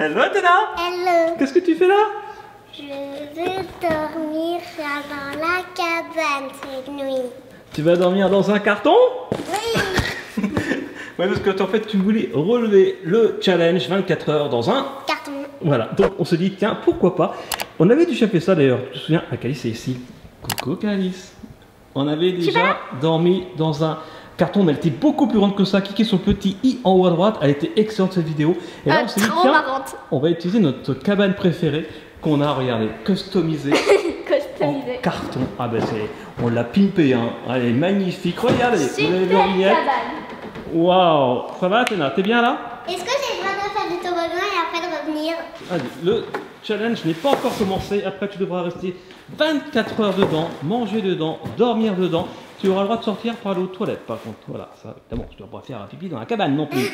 Hello Athéna. Hello. Qu'est-ce que tu fais là? Je veux dormir dans la cabane cette nuit. Tu vas dormir dans un carton? Oui. Ouais, parce que en fait tu voulais relever le challenge 24 heures dans un Carton. Voilà, donc on se dit tiens pourquoi pas. On avait déjà fait ça d'ailleurs, tu te souviens? Ah, Calice c'est ici. Coucou Calice. On avait déjà dormi dans un carton, mais elle était beaucoup plus grande que ça. Cliquez sur le petit i en haut à droite, elle était excellente cette vidéo. Et là on s'est dit tiens, marrante. on va utiliser notre cabane préférée qu'on a, regardez, customisée en carton. Ah ben on l'a pimpé, hein. Elle est magnifique, regardez, vous avez vu en vignette. Waouh, ça va Athéna, t'es bien là? Est-ce que j'ai le droit de faire du toboggan et après de revenir? Allez, le challenge n'est pas encore commencé. Après, tu devras rester 24 heures dedans, manger dedans, dormir dedans. Tu auras le droit de sortir pour aller aux toilettes, par contre. Voilà, ça, évidemment, tu ne dois pas faire un pipi dans la cabane non plus.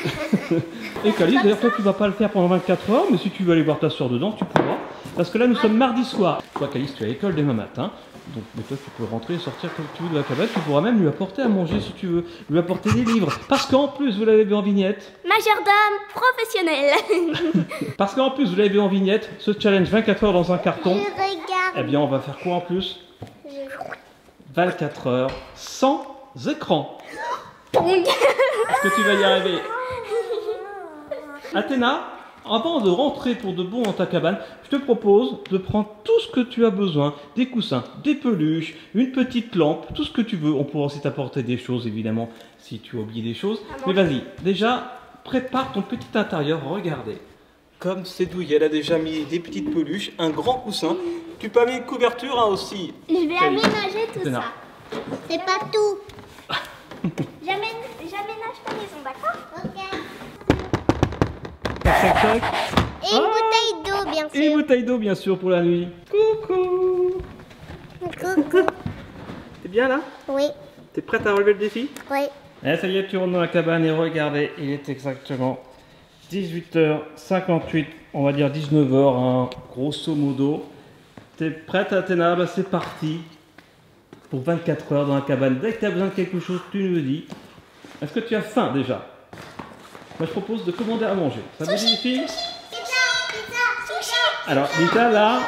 Et Calice, d'ailleurs, toi, tu ne vas pas le faire pendant 24 heures, mais si tu veux aller voir ta soeur dedans, tu pourras. Parce que là, nous sommes mardi soir. Toi, Calice, tu as école demain matin. Donc, mais toi, tu peux rentrer et sortir comme tu veux de la cabane. Tu pourras même lui apporter à manger si tu veux. Lui apporter des livres. Parce qu'en plus, vous l'avez vu en vignette. Majordome professionnel. Parce qu'en plus, vous l'avez vu en vignette, ce challenge 24 heures dans un carton. Je regarde. Eh bien, on va faire quoi en plus? 24 heures sans écran. Est-ce que tu vas y arriver? Athéna, avant de rentrer pour de bon dans ta cabane, je te propose de prendre tout ce que tu as besoin. Des coussins, des peluches, une petite lampe, tout ce que tu veux. On pourra aussi t'apporter des choses, évidemment, si tu as oublié des choses. Mais vas-y, déjà, prépare ton petit intérieur. Regardez. Comme c'est douillet, elle a déjà mis des petites peluches, un grand coussin. Tu peux amener une couverture hein, aussi. Je vais aménager tout Athéna. ça. C'est pas tout. J'aménage ta maison, d'accord? Ok. Tac, tac, tac. Et une bouteille d'eau, bien Et une sûr. bouteille d'eau, bien sûr, pour la nuit. Coucou. Coucou. T'es bien là? Oui, T'es prête à relever le défi? oui. Eh, ça y est, tu rentres dans la cabane et regardez, il est exactement 18h58, on va dire 19h, hein, grosso modo. T'es prête Athéna? Bah, c'est parti pour 24 heures dans la cabane. Dès que tu as besoin de quelque chose, tu nous le dis. Est-ce que tu as faim déjà? Moi je propose de commander à manger. Ça vous dit les filles? Alors Lita là,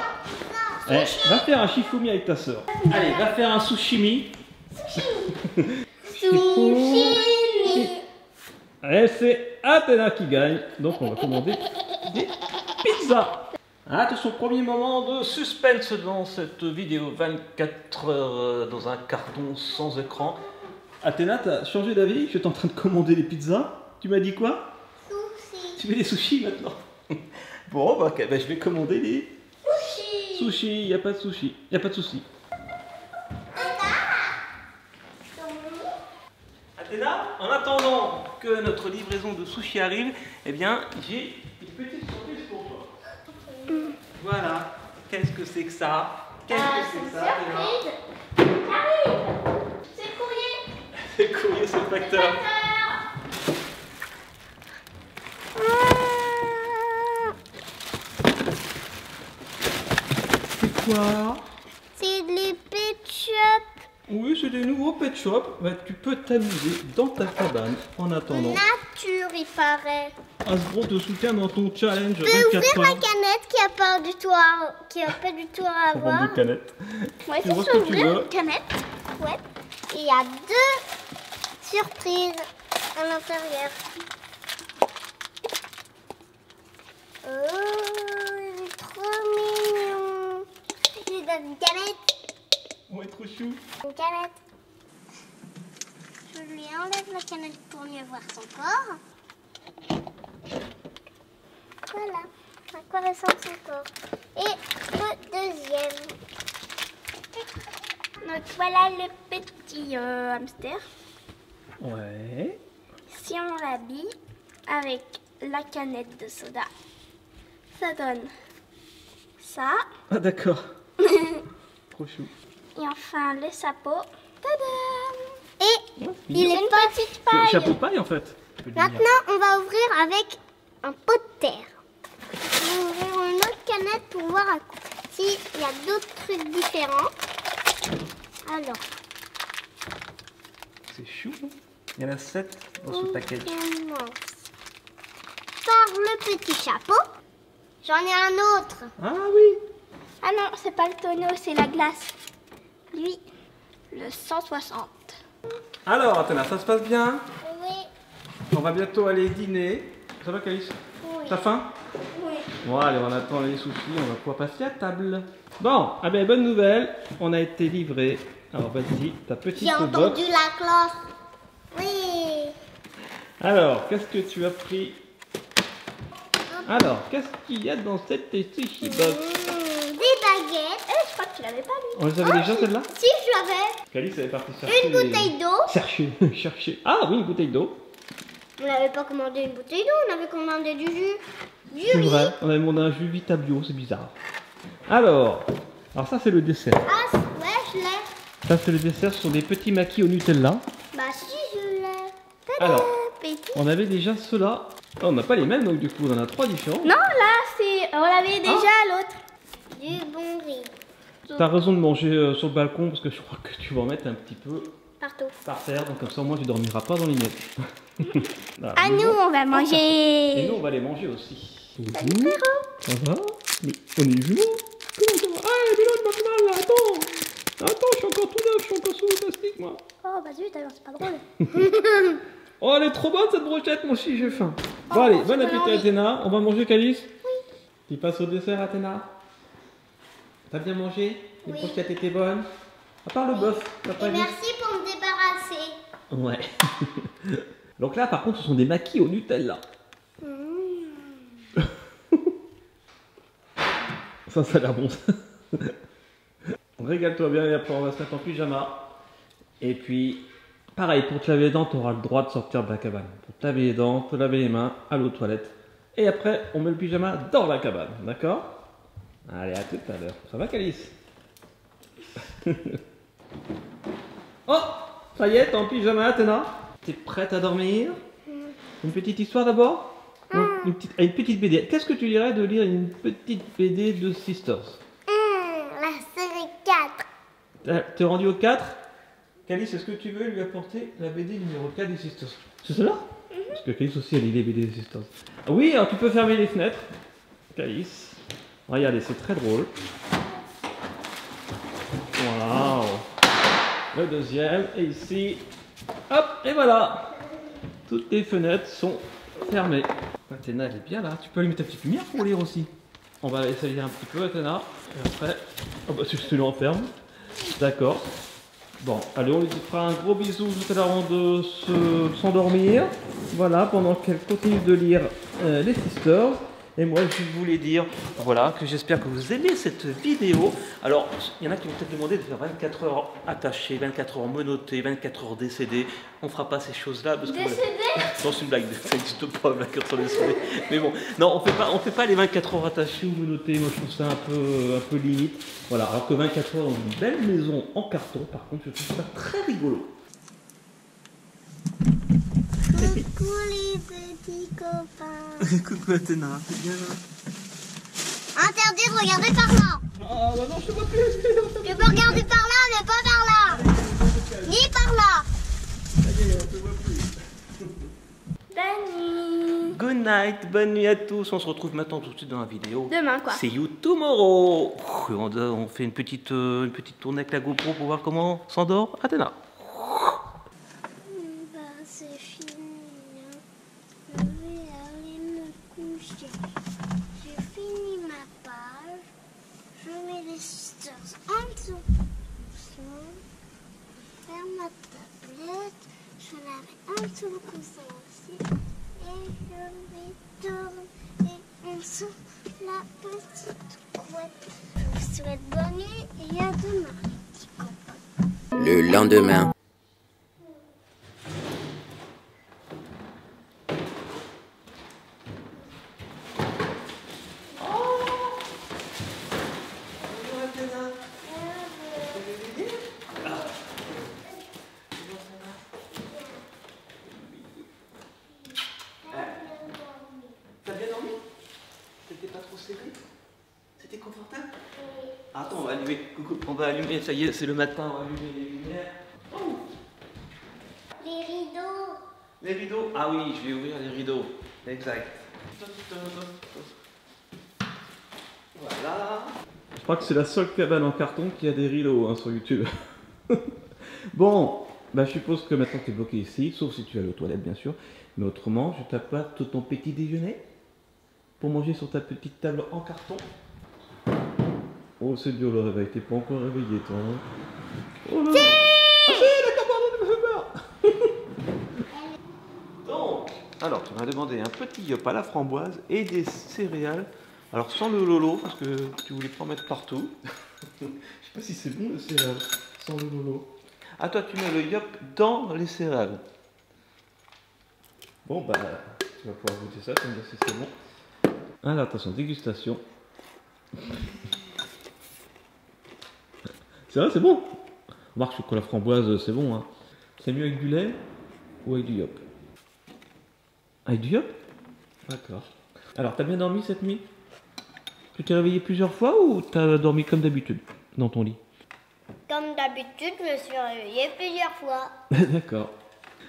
va faire un shifumi avec ta soeur. Allez, va faire un sushimi. Sushi. Et c'est Athéna qui gagne, donc on va commander des pizzas. Attention, premier moment de suspense dans cette vidéo, 24 heures dans un carton sans écran. Athéna, t'as changé d'avis? Je suis en train de commander des pizzas. Tu m'as dit quoi? Sushi. Tu veux des sushis maintenant? Bon, bah, ok, bah, je vais commander des sushis. Il n'y a pas de sushi, il n'y a pas de souci. Athéna, en attendant que notre livraison de sushi arrive, eh bien, j'ai une petite surprise pour toi. Voilà. Qu'est-ce que c'est que ça? Qu'est-ce que c'est que ça, Athéna? J'arrive. C'est le courrier. C'est le courrier, c'est le facteur. C'est quoi? C'est les pet shop. Oui, c'est des nouveaux pet shops. Bah, tu peux t'amuser dans ta cabane en attendant. Nature, il paraît. Hasbro te soutient dans ton challenge Je peux 24 ouvrir ma heures. canette qui a pas du tout à On vend avoir. deux canettes. Ouais, Tu c'est vois ce sur que tu une veux. canette. Ouais. Et il y a 2 surprises à l'intérieur. Oh, il est trop mignon. Je lui donne une canette. Ouais, trop chou. Une canette. Je lui enlève la canette pour mieux voir son corps. Voilà, à quoi ressemble son corps. Et le deuxième. Donc voilà le petit hamster. Ouais. Si on l'habille avec la canette de soda, ça donne ça. Ah, d'accord. Trop chou. Et enfin le sapot. Tadam! Et Ouais, il est pas petite C'est un paille. chapeau de paille en fait. Tu peux le dire. Maintenant, on va ouvrir avec un pot de terre. On va ouvrir une autre canette pour voir s'il y a d'autres trucs différents. Alors, C'est chou. Il y en a 7 dans ce package. on commence par le petit chapeau. J'en ai un autre. Ah oui. Ah non, c'est pas le tonneau, c'est la glace. Lui, le 160. Alors, Athéna, ça se passe bien? Oui. On va bientôt aller dîner. Ça va, Calice? Oui. T'as faim? Oui. Bon, allez, on attend les sushis, on va pouvoir passer à table. Bon, ah ben, bonne nouvelle, on a été livré. Alors, vas-y, ta petite J'ai box. entendu la cloche. Oui. Alors, qu'est-ce que tu as pris? Alors, qu'est-ce qu'il y a dans cette sushi box? Des baguettes. Je crois que tu l'avais pas vu. On les avait déjà, celle-là? Si, je l'avais. Calice, elle est partie chercher. Une bouteille d'eau. Chercher. Ah oui, une bouteille d'eau. On n'avait pas commandé une bouteille d'eau, on avait commandé du jus. Du C'est riz. vrai, on avait demandé un jus Vita Bio, c'est bizarre. Alors ça c'est le dessert. Ah, ouais, je l'ai. Ça c'est le dessert, ce sont des petits maquis au Nutella. Bah si, je l'ai. Tada, Alors, petit. on avait déjà ceux-là. Oh, on n'a pas les mêmes, donc du coup on en a 3 différents. Non, là, c'est. On l'avait déjà l'autre. Du bon riz. T'as raison de manger sur le balcon parce que je crois que tu vas en mettre un petit peu Partout. par terre, donc comme ça au moins tu dormiras pas dans les miettes. Voilà. À nous, on va Et manger. nous on va les manger aussi. Salut, frérot. Ça va? Mais on est jumeaux? Comment ça va? Ah, mais l'autre m'a mal là, attends, je suis encore tout neuf, je suis encore sous le plastique moi. Oh, bah zut, alors c'est pas drôle. Oh, elle est trop bonne cette brochette, moi aussi j'ai faim. Bon, allez, bon appétit Athéna. On va manger, Calice? Oui. Tu passes au dessert, Athéna? T'as bien mangé? Les Oui. brochettes étaient bonnes? À part le bœuf, t'as pas Et vu? merci pour me débarrasser. Ouais. Donc là, par contre, ce sont des maquis au Nutella. Ça a l'air bon. Régale-toi bien et après on va se mettre en pyjama. Et puis, pareil, pour te laver les dents, tu auras le droit de sortir de la cabane. Pour te laver les dents, te laver les mains, aller aux toilettes. Et après, on met le pyjama dans la cabane, d'accord? Allez, à tout à l'heure. Ça va, Calice? Oh, ça y est, t'es en pyjama, Athéna? T'es prête à dormir? Une petite histoire d'abord? Non, une petite BD. Qu'est-ce que tu dirais de lire une petite BD de Sisters? La série 4. T'es rendu au 4? Calice, est-ce que tu veux lui apporter la BD numéro 4 des Sisters? C'est cela? Parce que Calice aussi, elle lit les BD des Sisters. Ah oui, alors tu peux fermer les fenêtres. Calice. Regardez, c'est très drôle. Waouh. Le deuxième, et ici. Hop, et voilà. Toutes les fenêtres sont fermées. Athéna, elle est bien là. Tu peux allumer ta petite lumière pour lire aussi. On va laisser lire un petit peu, Athéna. Et après, oh bah, tu l'enfermes. D'accord. Bon, allez, on lui fera un gros bisou tout à l'heure avant de s'endormir. Voilà, pendant qu'elle continue de lire les Sisters. Et moi, je voulais dire, voilà, que j'espère que vous aimez cette vidéo. Alors, il y en a qui vont peut-être demander de faire 24 heures attachées, 24 heures menottées, 24 heures décédées. On fera pas ces choses-là parce que... Décédé? Non, c'est une blague, ça n'existe pas, 24 heures décédées. Mais bon, non, on fait pas les 24 heures attachées ou menottées. Moi, je trouve ça un peu limite. Voilà, alors que 24 heures dans une belle maison en carton, par contre, je trouve ça très rigolo. Coucou les petits copains. Coucou Athéna, c'est bien là. Interdit de regarder par là. Ah bah non, je te vois plus. Tu peux regarder par là, mais pas par là. Ni par là. Ça y est, on te voit plus. Bonne nuit. Good night, bonne nuit à tous. On se retrouve maintenant tout de suite dans la vidéo. Demain, quoi. See you tomorrow. On fait une petite tournée avec la GoPro pour voir comment s'endort Athéna. Bah, c'est fini. Je vais aller me coucher. J'ai fini ma page. Je mets les Sisters en dessous. Je ferme ma tablette. Je la mets en dessous le coussin aussi. Et je vais dormir. Et on sent la petite couette. Je vous souhaite bonne nuit et à demain, les petits copains. Le lendemain. T'as bien dormi? T'étais pas trop serré? C'était confortable? Attends, on va allumer. Coucou, on va allumer. Ça y est, c'est le matin. On va allumer les lumières. Oh, Les rideaux. les rideaux. Ah oui, je vais ouvrir les rideaux. Exact. Voilà. Je crois que c'est la seule cabane en carton qui a des rideaux hein, sur YouTube. Bon, bah, je suppose que maintenant tu es bloqué ici, sauf si tu vas aller aux toilettes bien sûr. Mais autrement, je t'apporte ton petit déjeuner pour manger sur ta petite table en carton. Oh, c'est dur le réveil, t'es pas encore réveillé toi. Hein. Oh là là. Ah si, d'accord, pardon, donc, alors tu m'as demandé un petit yop à la framboise et des céréales. Alors sans le lolo, parce que tu voulais pas en mettre partout. Je sais pas si c'est bon le céréales, sans le lolo. Ah toi tu mets le yop dans les céréales. Bon bah, tu vas pouvoir goûter ça, tu me dire si c'est bon. Alors attention, dégustation. C'est vrai, c'est bon. Remarque que la framboise, c'est bon. Hein. C'est mieux avec du lait ou avec du yop? Avec du yop? D'accord. Alors, t'as bien dormi cette nuit? Tu t'es réveillé plusieurs fois ou t'as dormi comme d'habitude dans ton lit? Comme d'habitude, je me suis réveillée plusieurs fois. D'accord.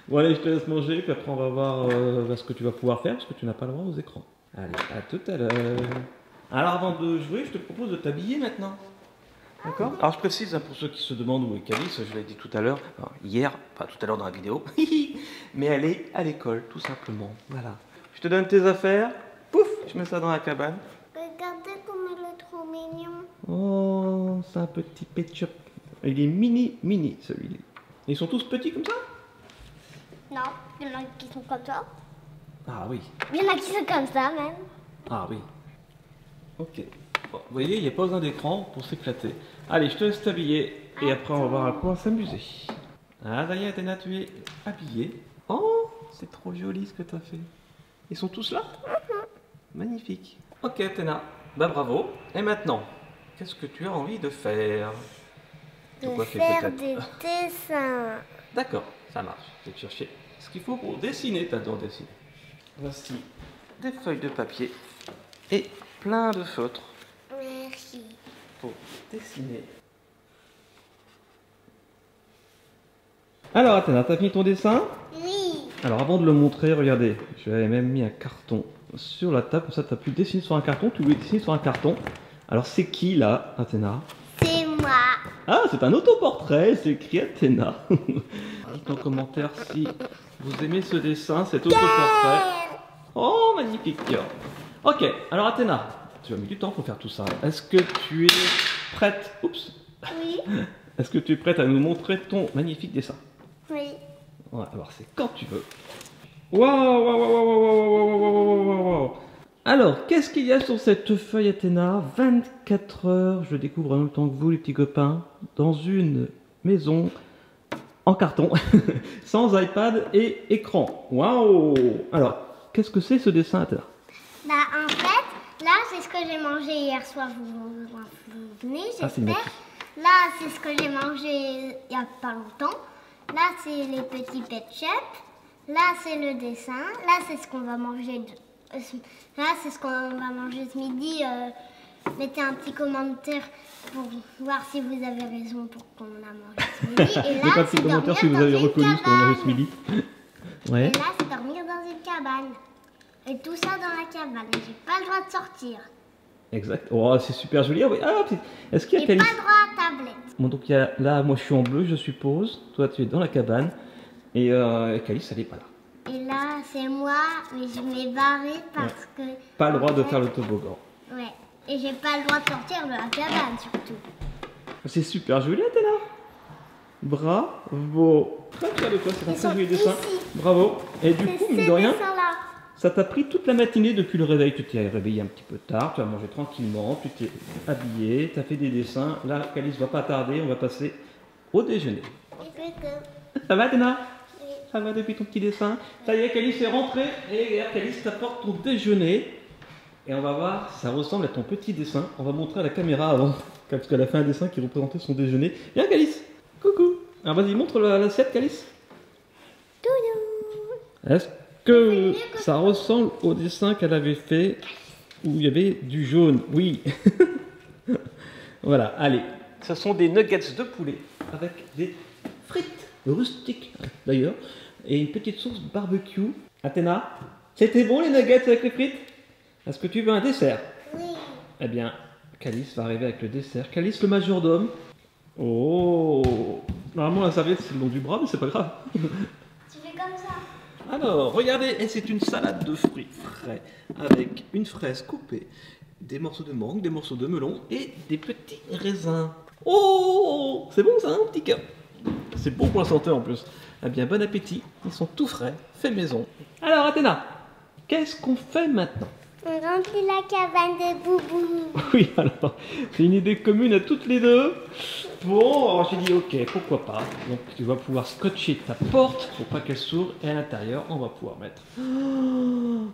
Bon allez, je te laisse manger, puis après on va voir ce que tu vas pouvoir faire, parce que tu n'as pas le droit aux écrans. Allez, à tout à l'heure. Alors avant de jouer, je te propose de t'habiller maintenant. D'accord? Alors je précise, hein, pour ceux qui se demandent où est Calice, je l'ai dit tout à l'heure, hier, pas tout à l'heure dans la vidéo, mais elle est à l'école, tout simplement. Voilà. Je te donne tes affaires, pouf, je mets ça dans la cabane. Regardez comme il est trop mignon. Oh, c'est un petit pet shop. Il est mini celui-là. Ils sont tous petits comme ça? Non, il y en a qui sont comme ça. Ah oui. Il y en a qui sont comme ça même. Ah oui. Ok. Bon, vous voyez, il n'y a pas besoin d'écran pour s'éclater. Allez, je te laisse t'habiller et après on va voir à quoi s'amuser. Ah, ça y est, Athéna, tu es habillée. Oh, c'est trop joli ce que tu as fait. Ils sont tous là? Magnifique. Ok, Athéna, bah bravo. Et maintenant, qu'est-ce que tu as envie de faire? De quoi fait faire peut-être des dessins. D'accord, ça marche. Je vais te chercher ce qu'il faut pour dessiner. T'adores dessiner. Voici des feuilles de papier et plein de feutres Merci. pour dessiner. Alors, Athéna, t'as fini ton dessin? Oui. Alors, avant de le montrer, regardez, j'avais même mis un carton sur la table, comme ça t'as pu dessiner sur un carton. Tu voulais dessiner sur un carton. Alors, c'est qui là, Athéna? C'est moi. Ah, c'est un autoportrait, c'est écrit Athéna. Dites en commentaire si vous aimez ce dessin, cet autoportrait. Oh, magnifique. Ok, alors Athéna, tu vas mettre du temps pour faire tout ça. Est-ce que tu es prête? Oups. Oui. Est-ce que tu es prête à nous montrer ton magnifique dessin? Oui. Ouais, alors c'est quand tu veux. Waouh, waouh, waouh, waouh, waouh, waouh, waouh, waouh. Alors, qu'est-ce qu'il y a sur cette feuille Athéna? 24 heures, je découvre en même temps que vous les petits copains, dans une maison en carton, sans iPad et écran. Waouh! Alors, qu'est-ce que c'est ce dessin Athéna? Bah en fait, là c'est ce que j'ai mangé hier soir, vous vous souvenez, Ah, c'est une j'espère. Là c'est ce que j'ai mangé il y a pas longtemps. Là c'est les petits pet shops. Là c'est le dessin. Là c'est ce qu'on va manger. Là c'est ce qu'on va manger ce midi. Mettez un petit commentaire pour voir si vous avez raison pour qu'on a mangé ce midi. Et Mettez un là petit c'est commentaire dormir si vous dans avez une reconnu ce qu'on a mangé ce cabane. midi. Ouais. Et là c'est dormir dans une cabane. Et tout ça dans la cabane. Et j'ai pas le droit de sortir. Exact. Oh, c'est super joli. Ah, oui. Ah, est-ce qu'il y a J'ai pas Calice? le droit à tablette. Bon, donc il y a, là, moi je suis en bleu, je suppose. Toi, tu es dans la cabane. Et Calice, elle est pas là. Et là, c'est moi, mais je m'ai barré parce que... Pas le droit de en fait, faire le toboggan. Ouais. Et j'ai pas le droit de sortir de la cabane, surtout. C'est super joli, Athéna. Bravo. Très fier de toi, c'est un Ils très sont joli dessin. ici. Bravo. Et du C'est coup, ces mine de rien, dessins-là. ça t'a pris toute la matinée depuis le réveil. Tu t'es réveillé un petit peu tard, tu as mangé tranquillement, tu t'es habillé, tu as fait des dessins. Là, Calice va pas tarder, on va passer au déjeuner. Ça va, Athéna? Oui. Ça va depuis ton petit dessin? Ça y est, Calice est rentré. Et regarde, Calice t'apporte ton déjeuner. Et on va voir, ça ressemble à ton petit dessin. On va montrer à la caméra avant, parce qu'elle a fait un dessin qui représentait son déjeuner. Viens, Calice. Coucou. Alors vas-y, montre l'assiette, Calice. Est-ce que ça ressemble au dessin qu'elle avait fait où il y avait du jaune? Oui. Voilà, allez. Ce sont des nuggets de poulet avec des frites rustiques d'ailleurs et une petite sauce barbecue. Athéna, c'était bon les nuggets avec les frites? Est-ce que tu veux un dessert? Oui. Eh bien, Calice va arriver avec le dessert. Calice, le majordome. Oh! Normalement, la serviette, c'est le long du bras, mais c'est pas grave. Tu fais comme ça. Alors, regardez, et c'est une salade de fruits frais avec une fraise coupée, des morceaux de mangue, des morceaux de melon et des petits raisins. Oh! C'est bon ça, un petit cœur. C'est bon pour la santé en plus. Eh bien, bon appétit. Ils sont tout frais, fait maison. Alors, Athéna, qu'est-ce qu'on fait maintenant? On remplit la cabane de Boubou. Oui, alors, c'est une idée commune à toutes les deux. Bon, alors j'ai dit ok, pourquoi pas. Donc tu vas pouvoir scotcher ta porte pour pas qu'elle s'ouvre et à l'intérieur, on va pouvoir mettre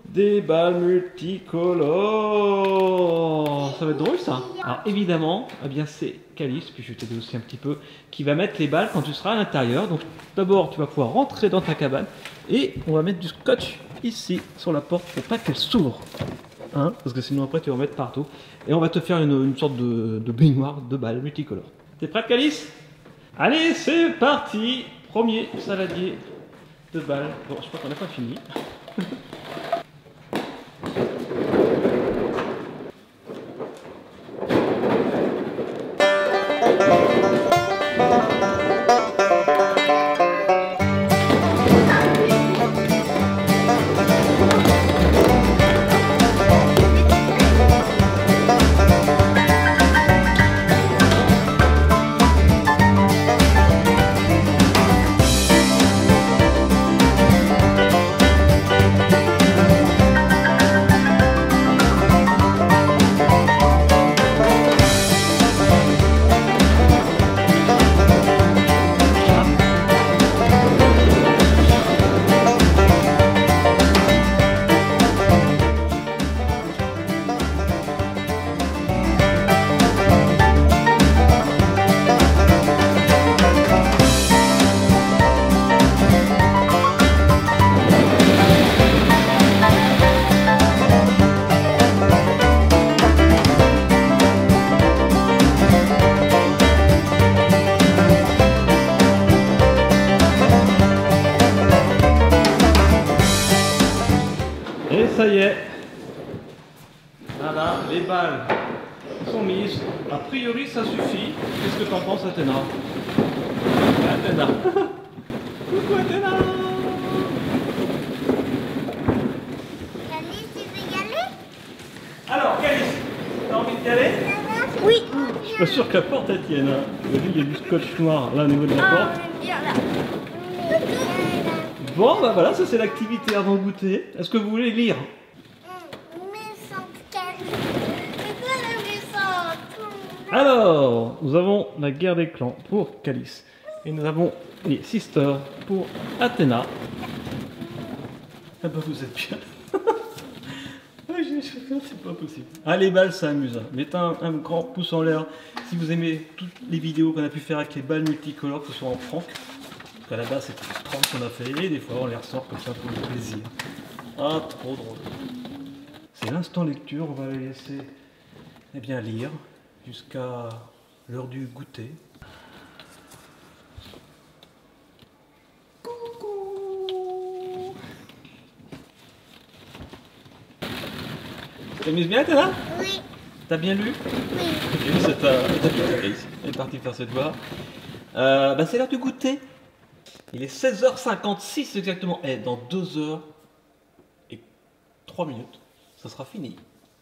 des balles multicolores. Ça va être drôle ça. Alors évidemment, eh bien c'est Calice, puis je vais t'aider aussi un petit peu, qui va mettre les balles quand tu seras à l'intérieur. Donc d'abord, tu vas pouvoir rentrer dans ta cabane et on va mettre du scotch ici sur la porte pour pas qu'elle s'ouvre. Hein, parce que sinon après tu vas en mettre partout. Et on va te faire une sorte de baignoire de balles multicolores. T'es prête, Calice? Allez, c'est parti! Premier saladier de balles. Bon, je crois qu'on n'a pas fini. Et ça y est. Voilà, les balles sont mises. A priori, ça suffit. Qu'est-ce que t'en penses, Athéna? Athéna. Coucou, Athéna. Calice, tu veux y aller? Alors, Calice, t'as envie d'y aller? Oui. Je suis pas sûr que la porte elle tienne. Hein. Vous avez vu, il y a du scotch noir là au niveau de la porte. Bien là. Bon, bah voilà, ça c'est l'activité avant le goûter. Est-ce que vous voulez lire? Méchante Calice. C'est quoi la méchante? Alors, nous avons la guerre des clans pour Calice. Et nous avons les sisters pour Athéna. Ah bah vous êtes bien. C'est pas possible. Ah, les balles, ça amuse. Mettez un grand pouce en l'air si vous aimez toutes les vidéos qu'on a pu faire avec les balles multicolores, que ce soit en prank. Parce qu'à la base, c'était des pranks qu'on a fait et des fois on les ressort comme ça pour le plaisir. Ah, trop drôle. C'est l'instant lecture, on va les laisser bien lire jusqu'à l'heure du goûter. Coucou. Tu t'amuses bien, Athéna? Oui. T'as bien lu? Oui. Ok, c'est ta Calice. Elle est partie faire ses devoirs. Bah, c'est l'heure du goûter. Il est 16h56 exactement. Et dans 2h et 3 minutes, ça sera fini.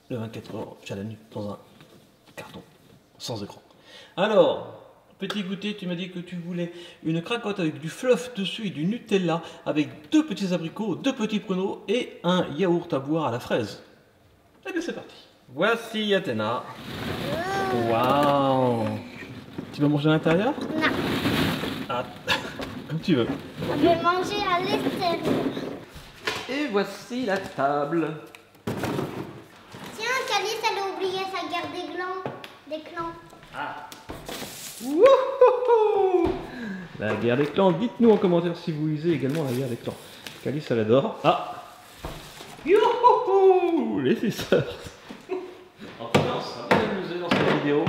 Le 24h challenge dans un carton, sans écran. Alors, petit goûter, tu m'as dit que tu voulais une cracotte avec du fluff dessus et du Nutella, avec 2 petits abricots, 2 petits pruneaux et un yaourt à boire à la fraise. Eh bien, c'est parti. Voici Athéna. Waouh! Tu vas manger à l'intérieur? Non. Ah, comme tu veux. Je vais manger à l'extérieur. Et voici la table. Tiens, Calice, elle a oublié sa guerre des clans. Des clans. Ah. Wouhouhou. La guerre des clans. Dites-nous en commentaire si vous lisez également la guerre des clans. Calice, elle adore. Ah. Youhouhou. Les sisters. En tout cas, on sera bien amusé dans cette vidéo.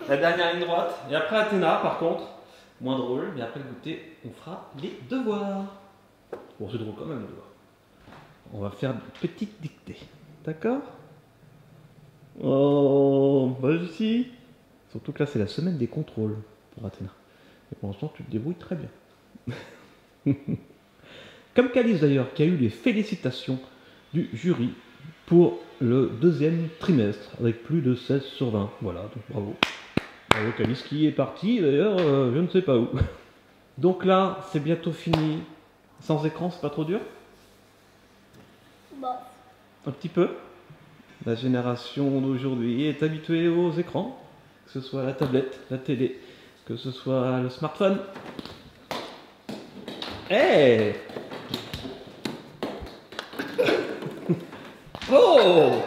La dernière ligne droite. Et après Athéna, par contre, moins drôle. Mais après le goûter, on fera les devoirs. Bon, c'est drôle quand même, les devoirs. On va faire une petite dictée. D'accord? Oh, vas-y. Surtout que là, c'est la semaine des contrôles pour Athéna. Et pour l'instant, tu te débrouilles très bien. Comme Calice d'ailleurs, qui a eu les félicitations du jury pour le deuxième trimestre, avec plus de 16 sur 20. Voilà, donc bravo. Bravo Calice qui est parti, d'ailleurs, je ne sais pas où. Donc là, c'est bientôt fini. Sans écran, c'est pas trop dur? Bon. Un petit peu. La génération d'aujourd'hui est habituée aux écrans, que ce soit la tablette, la télé, que ce soit le smartphone. Hey! Oh!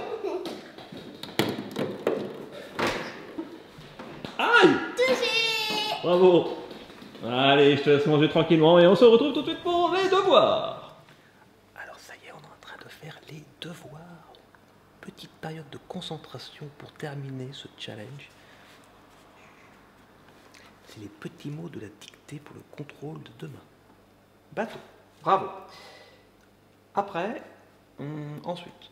Aïe! Touché! Bravo! Allez, je te laisse manger tranquillement et on se retrouve tout de suite pour les devoirs. Alors ça y est, on est en train de faire les devoirs. Petite période de concentration pour terminer ce challenge. C'est les petits mots de la dictée pour le contrôle de demain. Bateau. Bravo. Après, ensuite.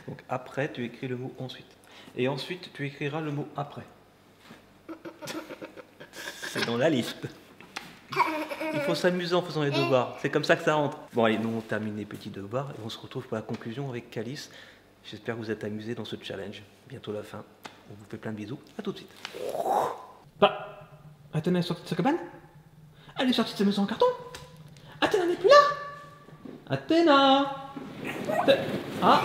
Donc après, tu écris le mot ensuite. Et ensuite, tu écriras le mot après. C'est dans la liste. Il faut s'amuser en faisant les devoirs. C'est comme ça que ça rentre. Bon allez, nous on termine les petits devoirs et on se retrouve pour la conclusion avec Calice. J'espère que vous êtes amusés dans ce challenge. Bientôt la fin. On vous fait plein de bisous. À tout de suite. Bah, Athéna est sortie de sa cabane? Elle est sortie de sa maison en carton? Athéna n'est plus là? Athéna! Ah!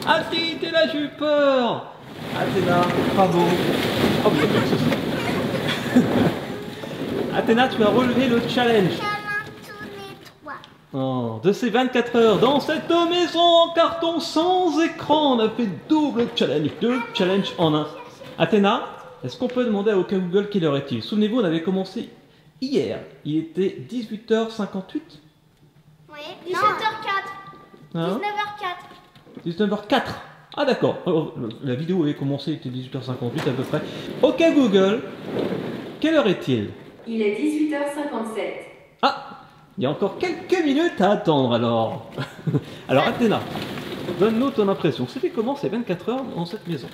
Ah si, t'es là, j'ai eu peur! Athéna, bravo! Oh, mais c'est ceci. Athéna, tu as relevé le challenge. tous les trois. Oh, de ces 24 heures dans cette maison en carton sans écran, on a fait double challenge, 2 challenges en un. Athéna, est-ce qu'on peut demander à Oka Google quelle heure est-il? Souvenez-vous, on avait commencé hier. Il était 18h58. Oui, 17h04. Hein? 19h04. 19h04. Ah d'accord. Alors, la vidéo avait commencé, il était 18h58 à peu près. Oka Google, quelle heure est-il? Il est 18h57. Ah, il y a encore quelques minutes à attendre alors. Alors Athéna, donne-nous ton impression. C'était comment ces 24 heures dans cette maison?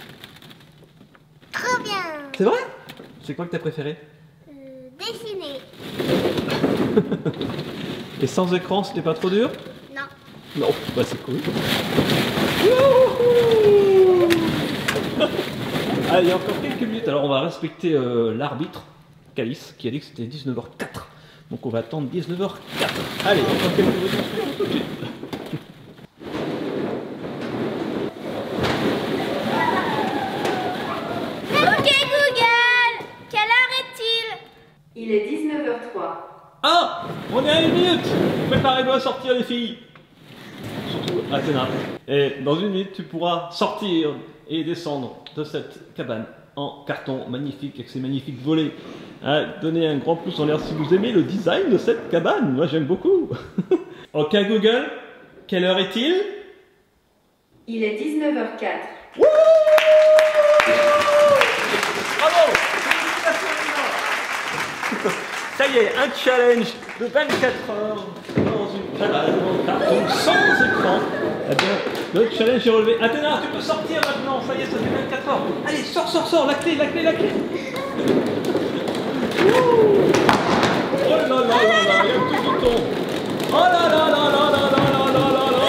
Trop bien. C'est vrai? C'est quoi que t'as préféré? Dessiner. Et sans écran, c'était pas trop dur? Non. Non, bah c'est cool. Allez, il y a encore quelques minutes. Alors on va respecter l'arbitre, Calice, qui a dit que c'était 19h04. Donc on va attendre 19h04. Allez, encore quelques minutes tout de suite. Ok Google, quelle heure est-il? Il est 19h03. Ah, on est à 1 minute. Préparez-vous à sortir les filles. Surtout Athéna. Et dans 1 minute, tu pourras sortir et descendre de cette cabane en carton magnifique avec ces magnifiques volets. Donnez un grand pouce en l'air si vous aimez le design de cette cabane. Moi j'aime beaucoup. Ok Google, quelle heure est-il? Il est 19h04. Bravo! Ça y est, un challenge de 24 heures dans une cabane en carton sans écran. Eh bien, le challenge est relevé. Athéna, tu peux sortir maintenant. Ça y est, ça fait 24 heures. Allez, sors, la clé. Oh là là là là, il y a tout qui tombe. Oh là là là là là là là là là là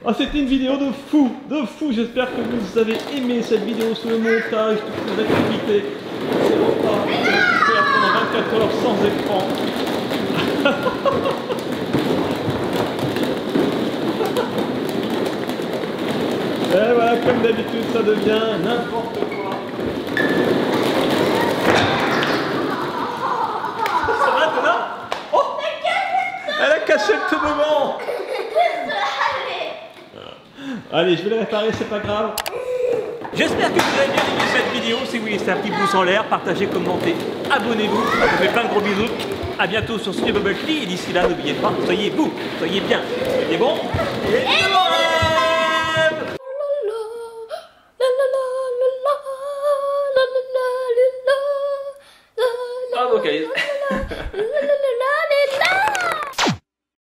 Ah, c'était une vidéo de fou. J'espère que vous avez aimé cette vidéo sur le montage, toutes ces activités. C'est bon pas faire pendant 24 heures sans écran. Et voilà, comme d'habitude, ça devient n'importe quoi. Ça va, Athéna? Oh! Elle a cassé le toboggan! Allez, je vais le réparer, c'est pas grave. J'espère que vous avez bien aimé cette vidéo. Si oui, laissez un petit pouce en l'air, partagez, commentez, abonnez-vous. Je vous fais plein de gros bisous. A bientôt sur Studio Bubble Tea. Et d'ici là, n'oubliez pas, soyez vous, soyez bien, soyez bon. Et ok.